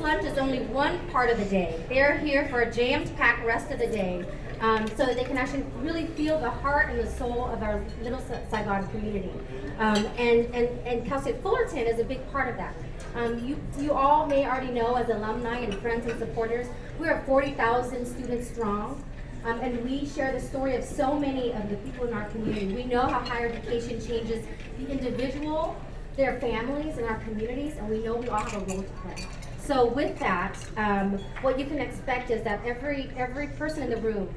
lunch is only one part of the day. They're here for a jam-packed rest of the day, so that they can actually really feel the heart and the soul of our Little Saigon community. And Cal State Fullerton is a big part of that. You all may already know, as alumni and friends and supporters, we are 40,000 students strong. And we share the story of so many of the people in our community. We know how higher education changes the individual, their families, and our communities, and we know we all have a role to play. So with that, what you can expect is that every person in the room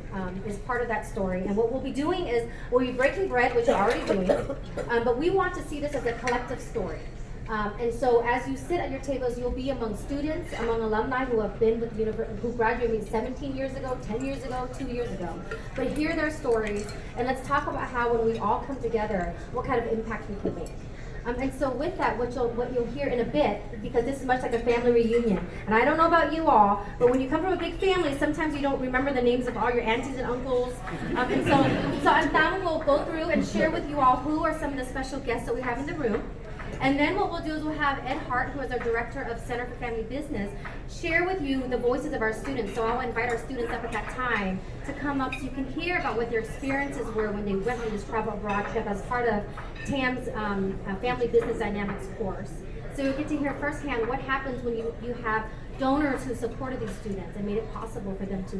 is part of that story. And what we'll be doing is, we'll be breaking bread, which we're already doing, but we want to see this as a collective story. And so as you sit at your tables, you'll be among students, among alumni who have been with the university, who graduated 17 years ago, 10 years ago, 2 years ago. But hear their stories, and let's talk about how when we all come together, what kind of impact we can make. And so with that, what you'll hear in a bit, because this is much like a family reunion, and I don't know about you all, but when you come from a big family, sometimes you don't remember the names of all your aunties and uncles. And so Tam will go through and share with you all who are some of the special guests that we have in the room. And then what we'll do is we'll have Ed Hart, who is our Director of Center for Family Business, share with you the voices of our students. So I'll invite our students up at that time to come up so you can hear about what their experiences were when they went on this travel abroad trip as part of Tam's Family Business Dynamics course. So you'll get to hear firsthand what happens when you have donors who supported these students and made it possible for them to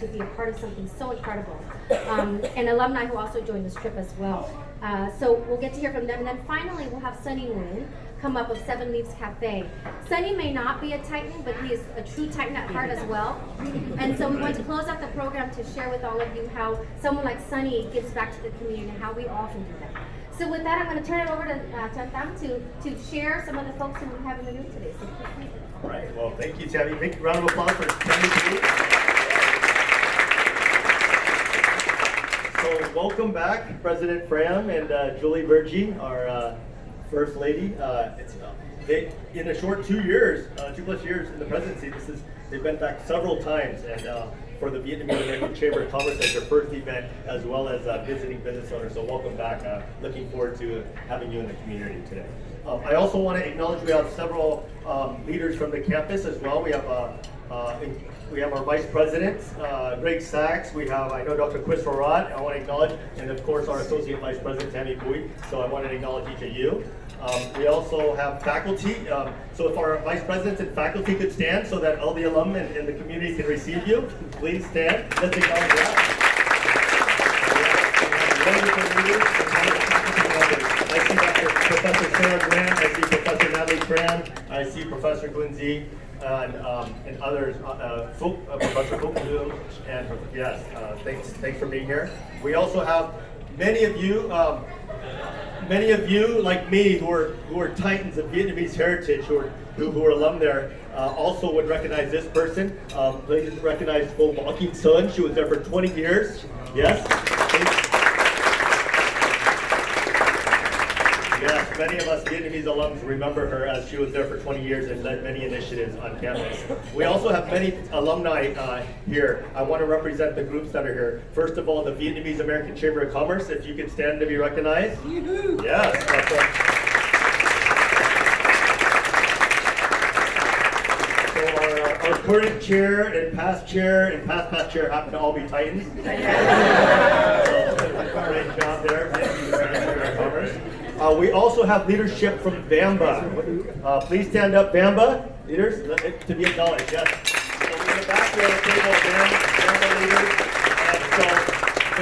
be a part of something so incredible. And alumni who also joined this trip as well. So we'll get to hear from them. And then finally, we'll have Sunny Nguyen come up with Seven Leaves Cafe. Sunny may not be a Titan, but he is a true Titan at heart as well. And so we want to close out the program to share with all of you how someone like Sunny gives back to the community and how we all can do that. So with that, I'm going to turn it over to Tam to share some of the folks who we have in the room today. So please. All right. Well, thank you, Tami. Big round of applause for Tami. So welcome back, President Fram and Julie Virgie, our First Lady. In a short 2 years, 2+ years in the presidency, they've been back several times, and for the Vietnamese American Chamber of Commerce as their first event, as well as visiting business owners. So welcome back. Looking forward to having you in the community today. I also want to acknowledge we have several leaders from the campus as well. We have our Vice President, Greg Sachs. We have, I know, Dr. Chris Farad, I want to acknowledge, and of course our Associate Vice President, Tami Bui. So I want to acknowledge each of you. We also have faculty. So if our Vice Presidents and faculty could stand so that all the alum and the community can receive you, please stand. Let's acknowledge that. I see Dr. Professor Sarah Grant, I see Professor Natalie Tran, I see Professor Glindsey, and others, Professor Fook Bloom, and yes, thanks for being here. We also have many of you like me who are Titans of Vietnamese heritage, who are alum there, also would recognize this person. Please recognize Vo Ba Kim Sun. She was there for 20 years. Yes. Yes, many of us Vietnamese alums remember her as she was there for 20 years and led many initiatives on campus. We also have many alumni here. I want to represent the groups that are here. First of all, the Vietnamese American Chamber of Commerce, if you can stand to be recognized. Yes, that's right. So our current chair and past chair happen to all be Titans. So, great job there, Vietnamese American Chamber of Commerce. We also have leadership from VAMBA. Please stand up, VAMBA leaders, to be acknowledged. Yes. So in the back we have a table of VAMBA leaders. So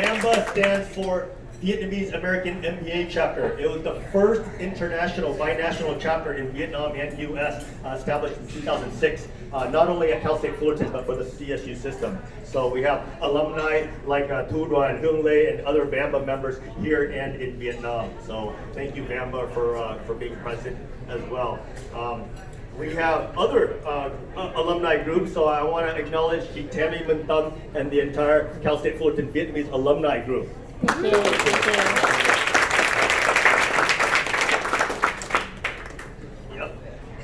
VAMBA stands for Vietnamese American MBA chapter. It was the first international binational chapter in Vietnam and U.S. Established in 2006, not only at Cal State Fullerton, but for the CSU system. So we have alumni like Tu Duan, Hung Lei, and other VAMBA members here and in Vietnam. So thank you, VAMBA, for being present as well. We have other alumni groups, so I want to acknowledge Tami Bui Tam and the entire Cal State Fullerton Vietnamese alumni group. Thank you. Yep.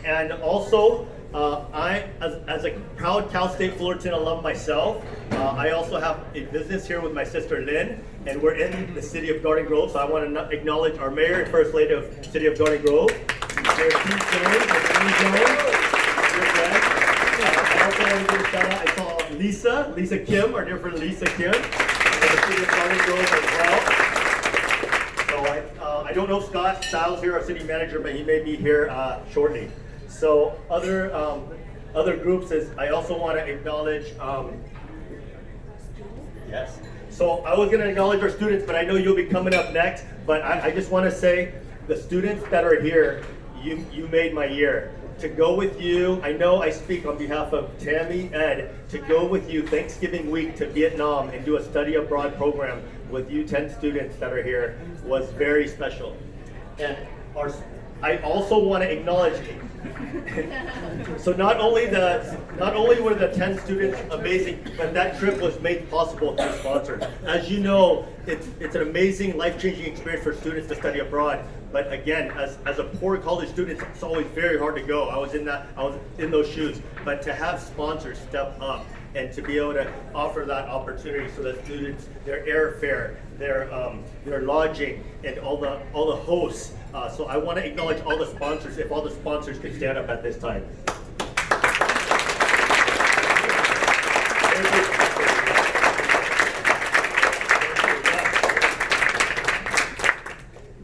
And also, I, as a proud Cal State Fullerton alum myself, I also have a business here with my sister Lynn, and we're in the city of Garden Grove, so I want to acknowledge our mayor and first lady of the city of Garden Grove, Mayor Pete Jones and Amy Jones, your friend. Lisa Kim, our dear friend Lisa Kim, and the student garden girls as well. So I don't know Scott Stiles here, our city manager, but he may be here shortly. So other groups is I also want to acknowledge. Yes. So I was going to acknowledge our students, but I know you'll be coming up next. But I just want to say, the students that are here, you made my year. To go with you, I know I speak on behalf of Tami, Ed, to go with you Thanksgiving week to Vietnam and do a study abroad program with you 10 students that are here was very special. And I also want to acknowledge, so not only were the 10 students amazing, but that trip was made possible through sponsors. As you know, it's an amazing, life-changing experience for students to study abroad. But again, as a poor college student, it's always very hard to go. I was in those shoes. But to have sponsors step up and to be able to offer that opportunity so that students, their airfare, their lodging, and all the hosts. So I want to acknowledge all the sponsors. If all the sponsors could stand up at this time.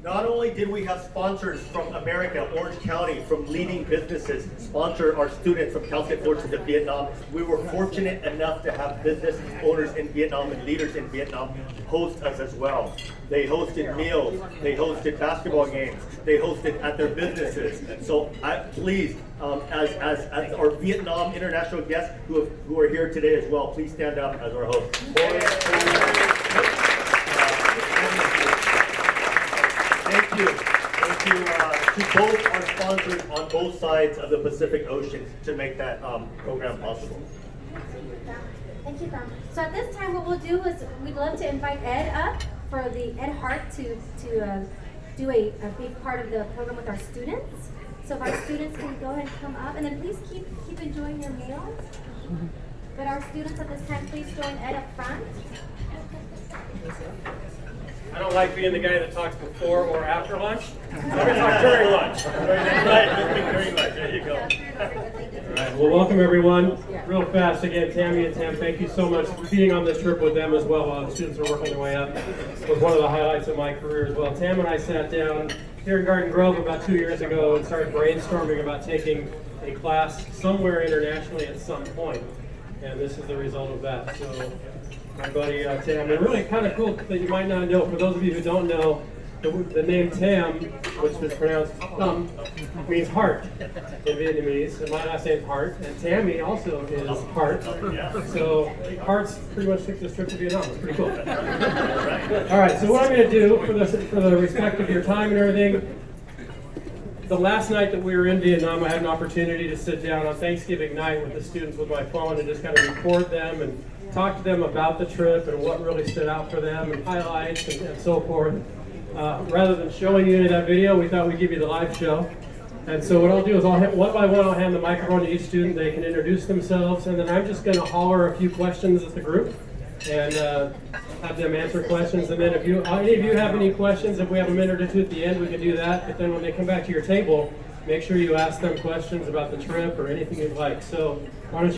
Not only did we have sponsors from America, Orange County, from leading businesses sponsor our students from Cal State Fullerton to Vietnam, we were fortunate enough to have business owners in Vietnam and leaders in Vietnam host us as well. They hosted meals, they hosted basketball games, they hosted at their businesses. So please, as our Vietnam international guests who are here today as well, please stand up as our hosts. Thank you to both our sponsors on both sides of the Pacific Ocean to make that program possible. Thank you, Tom. So at this time, what we'll do is we'd love to invite Ed up for the Ed Hart to do a big part of the program with our students. So if our students can go ahead and come up, and then please keep enjoying your meals. But our students at this time, please join Ed up front. I don't like being the guy that talks before or after lunch. So I'm going to talk during lunch. During lunch. There you go. All right. Well, welcome everyone. Real fast again, Tami and Tam, thank you so much for being on this trip with them as well while the students are working their way up. It was one of the highlights of my career as well. Tam and I sat down here in Garden Grove about 2 years ago and started brainstorming about taking a class somewhere internationally at some point. And this is the result of that. So my buddy Tam, and really kind of cool that you might not know, for those of you who don't know, the name Tam, which is pronounced Thumb, means heart in Vietnamese, and my last name is Hart, and Tami also is Hart. So Hart's pretty much took this trip to Vietnam. It's pretty cool. All right, so what I'm going to do for the respect of your time and everything, the last night that we were in Vietnam, I had an opportunity to sit down on Thanksgiving night with the students with my phone and just kind of record them and talk to them about the trip and what really stood out for them and highlights and so forth. Rather than showing you any of that video, we thought we'd give you the live show. And so what I'll do is one by one, I'll hand the microphone to each student. They can introduce themselves, and then I'm just going to holler a few questions at the group and have them answer questions. And then if any of you have any questions, if we have a minute or two at the end, we can do that. But then when they come back to your table, make sure you ask them questions about the trip or anything you'd like. So why don't you